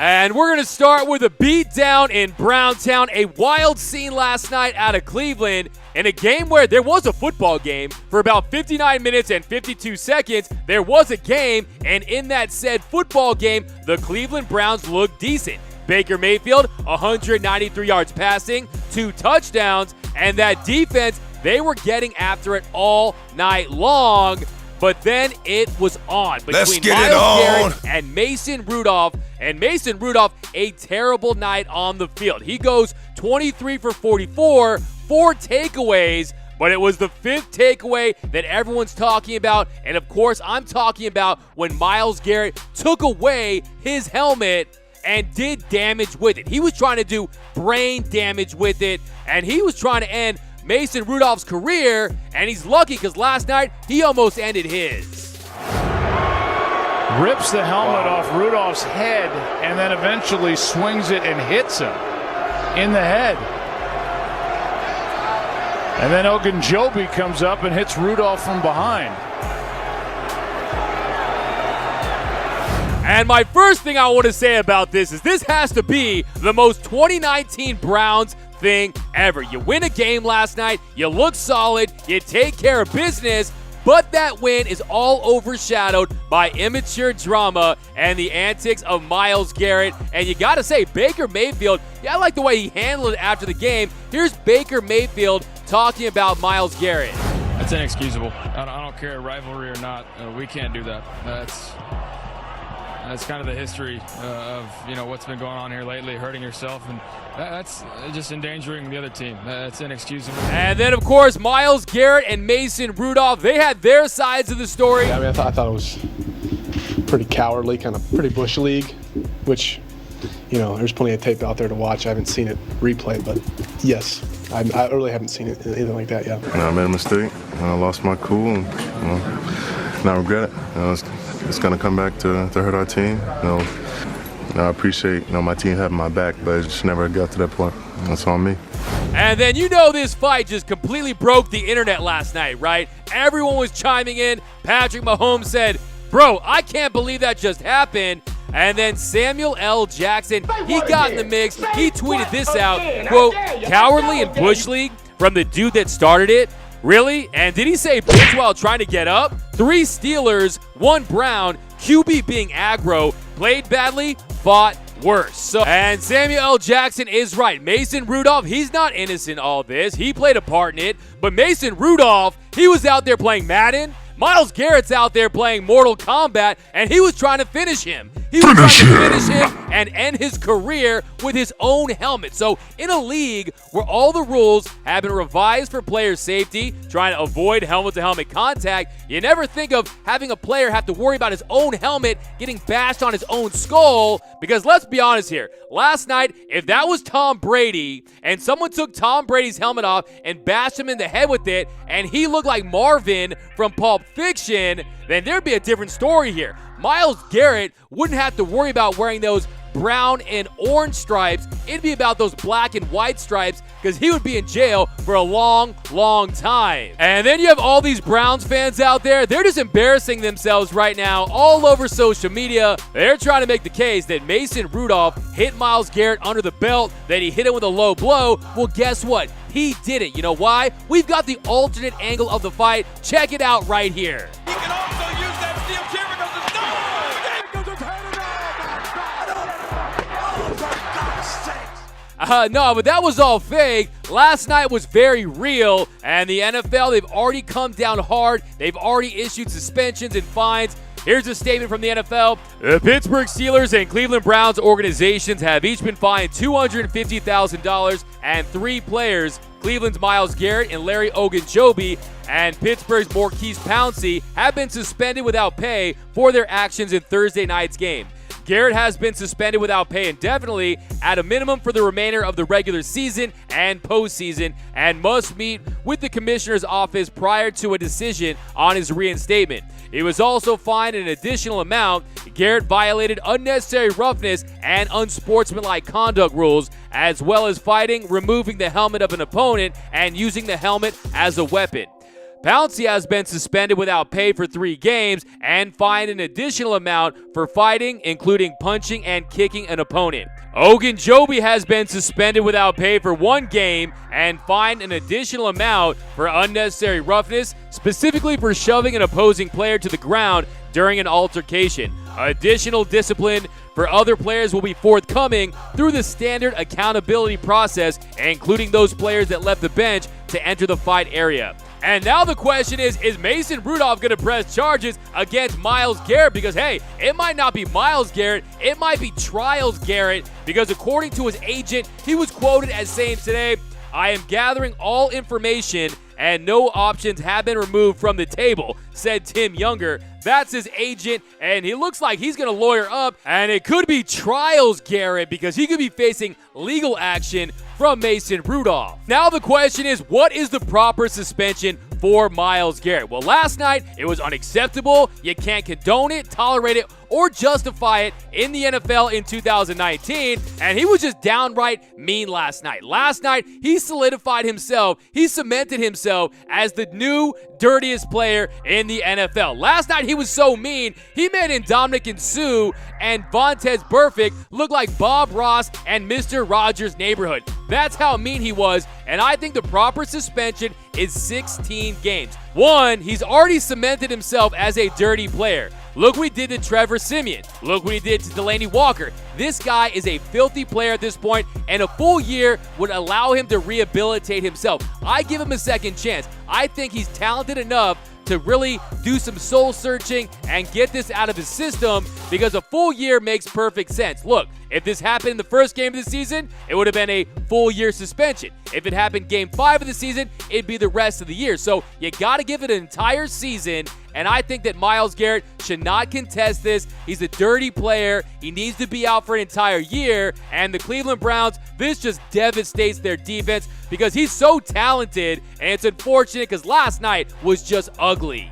And we're going to start with a beatdown in Browntown, a wild scene last night out of Cleveland in a game where there was a football game. For about 59 minutes and 52 seconds, there was a game, and in that said football game, the Cleveland Browns looked decent. Baker Mayfield, 193 yards passing, 2 touchdowns, and that defense, they were getting after it all night long. But then it was on between Myles Garrett and Mason Rudolph. And Mason Rudolph, a terrible night on the field. He goes 23 for 44, 4 takeaways, but it was the 5th takeaway that everyone's talking about. And of course, I'm talking about when Myles Garrett took away his helmet and did damage with it. He was trying to do brain damage with it, and he was trying to end Mason Rudolph's career, and he's lucky because last night he almost ended his. Rips the helmet off Rudolph's head and then eventually swings it and hits him in the head. And then Ogunjobi comes up and hits Rudolph from behind. And my first thing I want to say about this is this has to be the most 2019 Browns thing ever. You win a game last night, you look solid, you take care of business, but that win is all overshadowed by immature drama and the antics of Myles Garrett. And you got to say, Baker Mayfield, I like the way he handled it after the game. Here's Baker Mayfield talking about Myles Garrett. That's inexcusable. I don't care, rivalry or not. We can't do that. That's kind of the history of what's been going on here lately, hurting yourself, and that's just endangering the other team. That's inexcusable. And then, of course, Myles Garrett and Mason Rudolph, they had their sides of the story. Yeah, I mean, I thought it was pretty cowardly, kind of pretty bush league, which, there's plenty of tape out there to watch. I haven't seen it replayed, but yes, I really haven't seen it, anything like that yet. I made a mistake. I lost my cool, and I regret it. It's going to come back to hurt our team. I appreciate my team having my back, but it just never got to that point. That's on me. And then this fight just completely broke the internet last night, right? Everyone was chiming in. Patrick Mahomes said, "Bro, I can't believe that just happened." And then Samuel L. Jackson, he got in the mix. He tweeted this out, quote, "Cowardly and Bush League from the dude that started it? Really? And did he say bitch while trying to get up? 3 Steelers, 1 Brown, QB being aggro, played badly, fought worse." And Samuel L. Jackson is right. Mason Rudolph, he's not innocent in all this. He played a part in it. But Mason Rudolph, he was out there playing Madden. Myles Garrett's out there playing Mortal Kombat, and he was trying to finish him. He was trying to finish him and end his career with his own helmet. So in a league where all the rules have been revised for player safety, trying to avoid helmet-to-helmet contact, you never think of having a player have to worry about his own helmet getting bashed on his own skull. Because let's be honest here, last night, if that was Tom Brady and someone took Tom Brady's helmet off and bashed him in the head with it, and he looked like Marvin from Pulp Fiction, then there'd be a different story here. Myles Garrett wouldn't have to worry about wearing those brown and orange stripes. It'd be about those black and white stripes because he would be in jail for a long, long time. And then you have all these Browns fans out there. They're just embarrassing themselves right now all over social media. They're trying to make the case that Mason Rudolph hit Myles Garrett under the belt, that he hit him with a low blow. Well, guess what? He didn't. You know why? We've got the alternate angle of the fight. Check it out right here. He can also use that steel chair because it's No, but that was all fake. Last night was very real, and the NFL, they've already come down hard. They've already issued suspensions and fines. Here's a statement from the NFL. The Pittsburgh Steelers and Cleveland Browns organizations have each been fined $250,000, and 3 players, Cleveland's Myles Garrett and Larry Ogunjobi, and Pittsburgh's Maurkice Pouncey, have been suspended without pay for their actions in Thursday night's game. Garrett has been suspended without pay indefinitely at a minimum for the remainder of the regular season and postseason, and must meet with the commissioner's office prior to a decision on his reinstatement. He was also fined an additional amount. Garrett violated unnecessary roughness and unsportsmanlike conduct rules, as well as fighting, removing the helmet of an opponent, and using the helmet as a weapon. Pouncey has been suspended without pay for 3 games and fined an additional amount for fighting, including punching and kicking an opponent. Ogunjobi has been suspended without pay for 1 game and fined an additional amount for unnecessary roughness, specifically for shoving an opposing player to the ground during an altercation. Additional discipline for other players will be forthcoming through the standard accountability process, including those players that left the bench to enter the fight area. And now the question is Mason Rudolph going to press charges against Myles Garrett? Because, hey, it might not be Myles Garrett, it might be Trials Garrett, because according to his agent, he was quoted as saying today, "I am gathering all information and no options have been removed from the table," said Tim Younger. That's his agent, and he looks like he's going to lawyer up, and it could be Trials Garrett because he could be facing legal action from Mason Rudolph. Now the question is, what is the proper suspension for Myles Garrett? Well, last night, it was unacceptable. You can't condone it, tolerate it, or justify it in the NFL in 2019, and he was just downright mean last night. Last night, he solidified himself, he cemented himself as the new dirtiest player in the NFL. Last night, he was so mean, he made Ndamukong Suh and Vontaze Burfict look like Bob Ross and Mr. Rogers' Neighborhood. That's how mean he was, and I think the proper suspension is 16 games. 1, he's already cemented himself as a dirty player. Look what he did to Trevor Siemian. Look what he did to Delanie Walker. This guy is a filthy player at this point, and a full year would allow him to rehabilitate himself. I give him a second chance. I think he's talented enough to really do some soul searching and get this out of his system, because a full year makes perfect sense. Look, if this happened in the first game of the season, it would have been a full year suspension. If it happened game 5 of the season, it'd be the rest of the year. So you got to give it an entire season, and I think that Myles Garrett should not contest this. He's a dirty player. He needs to be out for an entire year, and the Cleveland Browns, this just devastates their defense because he's so talented, and it's unfortunate because last night was just ugly.